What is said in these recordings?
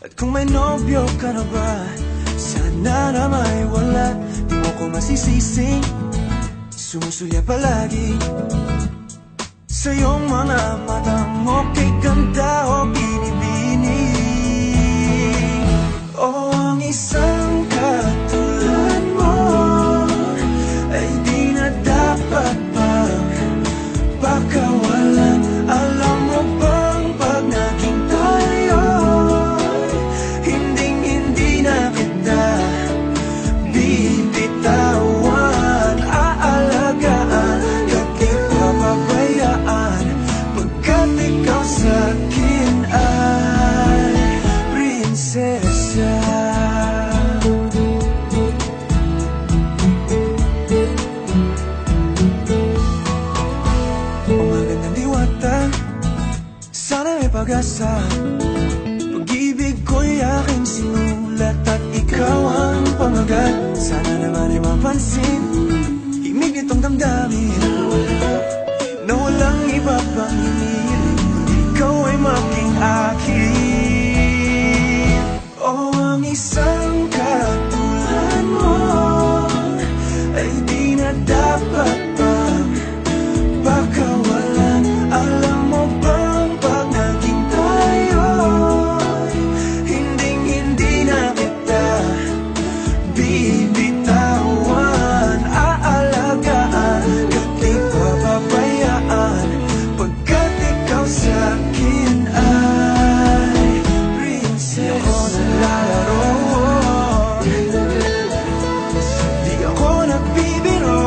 At kung may nobyo ka na ba, sana na may wala. Di mo ko masisising sumusulya palagi sa iyong mga matang okay ganda o binibini. O ang isang katulad mo ay di na dapat pagkawalan. Alam mo bang pag naging tayo, hindi na kita bibitawan. Aalagaan at di papabayaan, pagkat ikaw sa'kin ay prinsesa. Umagandang diwata, sana may pag-asa. Pag-ibig ko'y aking sinulat at ikaw ang pamagat. Sana naman ay mapansin himig nitong damdamin na walang iba pang hinihiling kundi ikaw ay maging akin. O ang isang katulad mo ay di na dapat pagkawalan. Alam mo bang pag naging tayo, hindi na kita bibitawan. Aalagaan at di papabayaan, pagkat ikaw sa'kin ay prinsesa. Di ako naglalaro, di ako nagbibiro.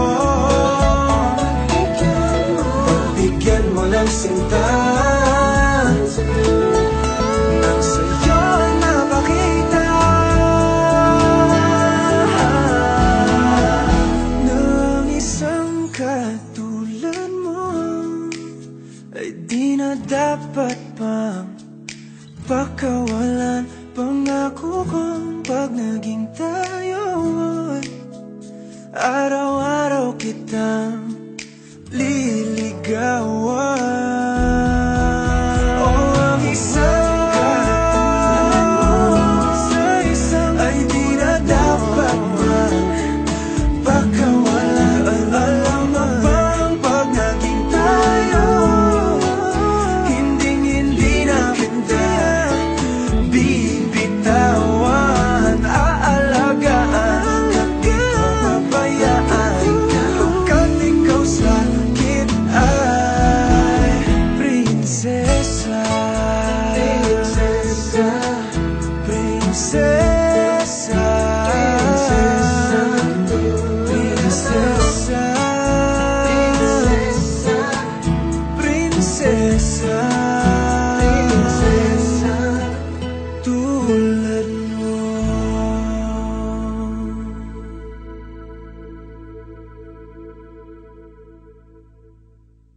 Pagbigyan mo ng sinta nang sa'yo napakita ng isang katulad mo ay di na dapat pang pagkawalan. Pangako kong pag naging tayo, araw-araw kitang liligawan.